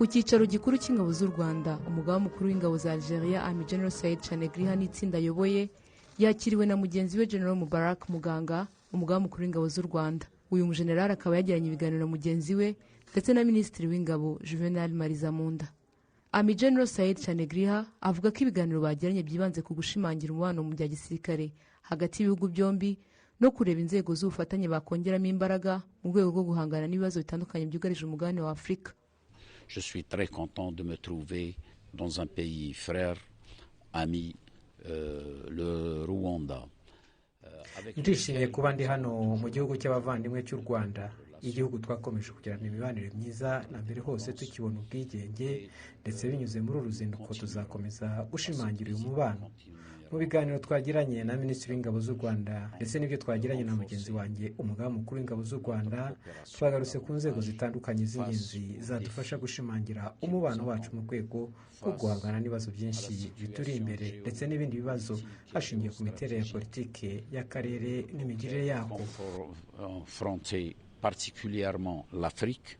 ku cyicaro gikuru cy'ingabo z'u Rwanda, umugaba mukuru w'ingabo za Algeria Army General Said Chanegriha n'itsinda ayoboye yakiriwe na mugenzi we General Mubarak Muganga, umugaba mukuru w'ingabo z'u Rwanda. Uyu mujenerali akaba yagiranye ibiganiro na mugenzi we ndetse na minisitiri w'ingabo Juvenal Marizamunda. Army General Said Chanegriha avuga ko ibiganiro bagiranye byibanze ku gushimangira umubano mu bya gisirikare hagati y'ibihugu byombi no kureba inzego z'ubufatanye bakongeramo imbaraga mu rwego rwo guhangana n'ibibazo bitandukanye byugarije umugabane wa Afurika. Je suis très content de me trouver dans un pays frère, ami, le Rwanda. Ndishimiye kuba ndi hano mu gihugu cy'abavandimwe cy'u Rwanda, igihugu twakomeje kugirana imibanire myiza na mbere hose tukibona ubwigenge, ndetse binyuze muri uru ruzinduko tuzakomeza gushimangira uyu mubano. Mu biganiro twagiranye na minisitiri w'ingabo z'u Rwanda ndetse n'ibyo twagiranye na mugenzi wanjye umugaba mukuru w'ingabo z'u Rwanda, twagarutse ku nzego zitandukanye z'ingenzi zadufasha gushimangira umubano wacu mu rwego rwo guhangana n'ibibazo byinshi bituri imbere ndetse n'ibindi bibazo hashingiye ku miterere ya politike y'akarere n'imigirire yako. Particulièrement l'Afrique